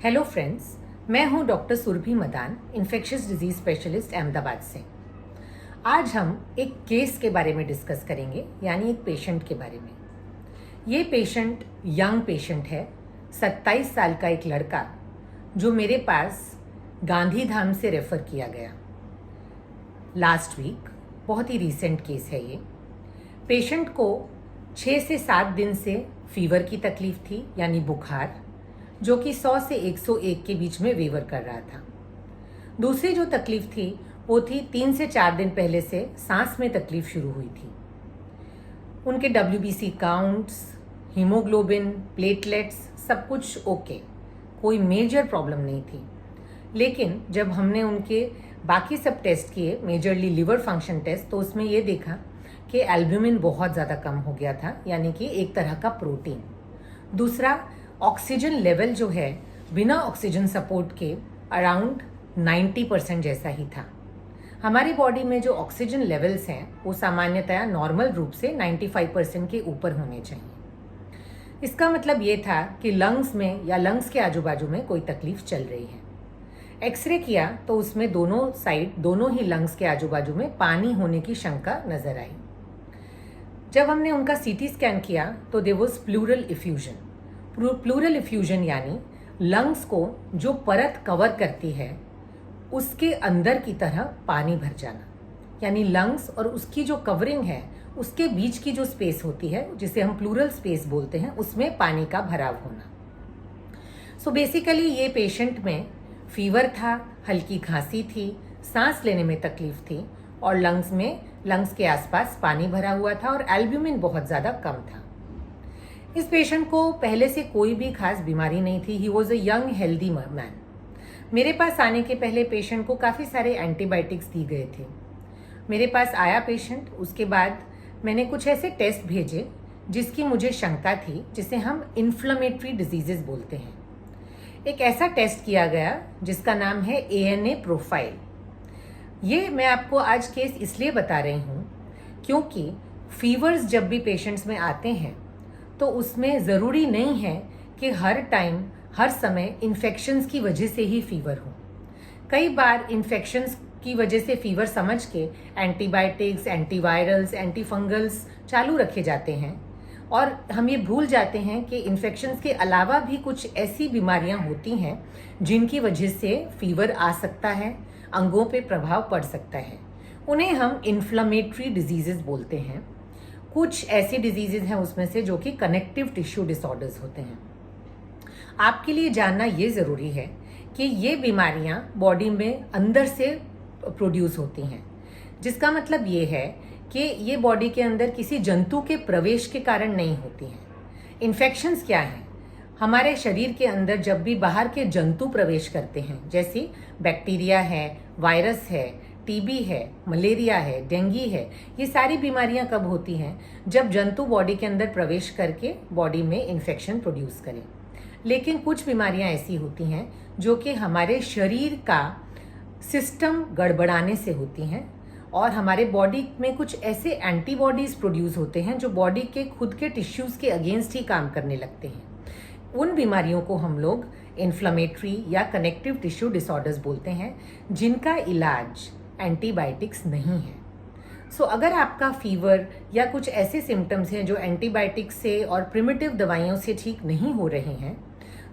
Hello friends, मैं हूं doctor Surabhi Madan, infectious disease specialist Ahmedabad से। आज हम एक केस के बारे में डिस्कस करेंगे, यानी एक पेशेंट के बारे में। ये पेशेंट यंग पेशेंट है, 27 साल का एक लड़का, जो मेरे पास गांधीधाम से रेफ़र किया गया लास्ट वीक। बहुत ही रीसेंट केस है ये। पेशेंट को 6 से 7 दिन से फीवर की तकलीफ थी, यानी बुखार, जो कि 100 से 101 के बीच में वेवर कर रहा था। दूसरी जो तकलीफ थी वो थी 3 से 4 दिन पहले से सांस में तकलीफ शुरू हुई थी। उनके WBC काउंट्स, हीमोग्लोबिन, प्लेटलेट्स सब कुछ ओके, कोई मेजर प्रॉब्लम नहीं थी। लेकिन जब हमने उनके बाकी सब टेस्ट किए, मेजरली लिवर फंक्शन टेस्ट, तो उसमें ये देखा कि एल्ब्यूमिन बहुत ज़्यादा कम हो गया था, यानी कि एक तरह का प्रोटीन। दूसरा, ऑक्सीजन लेवल जो है बिना ऑक्सीजन सपोर्ट के अराउंड 90% जैसा ही था। हमारी बॉडी में जो ऑक्सीजन लेवल्स हैं वो सामान्यतया नॉर्मल रूप से 95% के ऊपर होने चाहिए। इसका मतलब ये था कि लंग्स में या लंग्स के आजू बाजू में कोई तकलीफ चल रही है। एक्सरे किया तो उसमें दोनों साइड, दोनों ही लंग्स के आजू बाजू में पानी होने की शंका नजर आई। जब हमने उनका CT स्कैन किया तो there was pleural effusion. Pleural effusion यानी लंग्स को जो परत कवर करती है उसके अंदर की तरह पानी भर जाना, यानी लंग्स और उसकी जो कवरिंग है उसके बीच की जो स्पेस होती है, जिसे हम प्लूरल स्पेस बोलते हैं, उसमें पानी का भराव होना। सो बेसिकली ये पेशेंट में फीवर था, हल्की खांसी थी, सांस लेने में तकलीफ थी और लंग्स के आसपास पानी भरा हुआ था और एल्ब्यूमिन बहुत ज़्यादा कम था। इस पेशेंट को पहले से कोई भी खास बीमारी नहीं थी। He was a young healthy man. मेरे पास आने के पहले पेशेंट को काफ़ी सारे एंटीबायोटिक्स दी गए थे। मेरे पास आया पेशेंट, उसके बाद मैंने कुछ ऐसे टेस्ट भेजे जिसकी मुझे शंका थी, जिसे हम इन्फ्लेमेटरी डिजीजेस बोलते हैं। एक ऐसा टेस्ट किया गया जिसका नाम है ANA प्रोफाइल। ये मैं आपको आज केस इसलिए बता रही हूँ क्योंकि फीवर्स जब भी पेशेंट्स में आते हैं तो उसमें ज़रूरी नहीं है कि हर टाइम हर समय इन्फेक्शंस की वजह से ही फीवर हो। कई बार इन्फेक्शंस की वजह से फीवर समझ के एंटीबायोटिक्स, एंटीवायरल्स, एंटीफंगल्स चालू रखे जाते हैं और हम ये भूल जाते हैं कि इन्फेक्शंस के अलावा भी कुछ ऐसी बीमारियां होती हैं जिनकी वजह से फीवर आ सकता है, अंगों पे प्रभाव पड़ सकता है। उन्हें हम इन्फ्लेमेटरी डिजीजेस बोलते हैं। कुछ ऐसी डिजीजेज हैं उसमें से जो कि कनेक्टिव टिश्यू डिसऑर्डर्स होते हैं। आपके लिए जानना ये ज़रूरी है कि ये बीमारियां बॉडी में अंदर से प्रोड्यूस होती हैं, जिसका मतलब ये है कि ये बॉडी के अंदर किसी जंतु के प्रवेश के कारण नहीं होती हैं। इन्फेक्शंस क्या हैं? हमारे शरीर के अंदर जब भी बाहर के जंतु प्रवेश करते हैं, जैसे बैक्टीरिया है, वायरस है, TB है, मलेरिया है, डेंगू है, ये सारी बीमारियां कब होती हैं? जब जंतु बॉडी के अंदर प्रवेश करके बॉडी में इन्फेक्शन प्रोड्यूस करें। लेकिन कुछ बीमारियां ऐसी होती हैं जो कि हमारे शरीर का सिस्टम गड़बड़ाने से होती हैं और हमारे बॉडी में कुछ ऐसे एंटीबॉडीज प्रोड्यूस होते हैं जो बॉडी के खुद के टिश्यूज़ के अगेंस्ट ही काम करने लगते हैं। उन बीमारियों को हम लोग इन्फ्लेमेटरी या कनेक्टिव टिश्यू डिसऑर्डर्स बोलते हैं, जिनका इलाज एंटीबायोटिक्स नहीं है। सो अगर आपका फीवर या कुछ ऐसे सिम्टम्स हैं जो एंटीबायोटिक्स से और प्रिमिटिव दवाइयों से ठीक नहीं हो रहे हैं,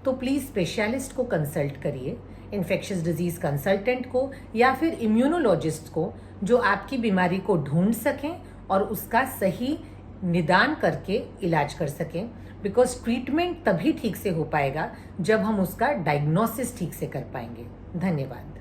तो प्लीज़ स्पेशलिस्ट को कंसल्ट करिए, इन्फेक्शियस डिजीज़ कंसल्टेंट को या फिर इम्यूनोलॉजिस्ट को, जो आपकी बीमारी को ढूंढ सकें और उसका सही निदान करके इलाज कर सकें। बिकॉज ट्रीटमेंट तभी ठीक से हो पाएगा जब हम उसका डायग्नोसिस ठीक से कर पाएंगे। धन्यवाद।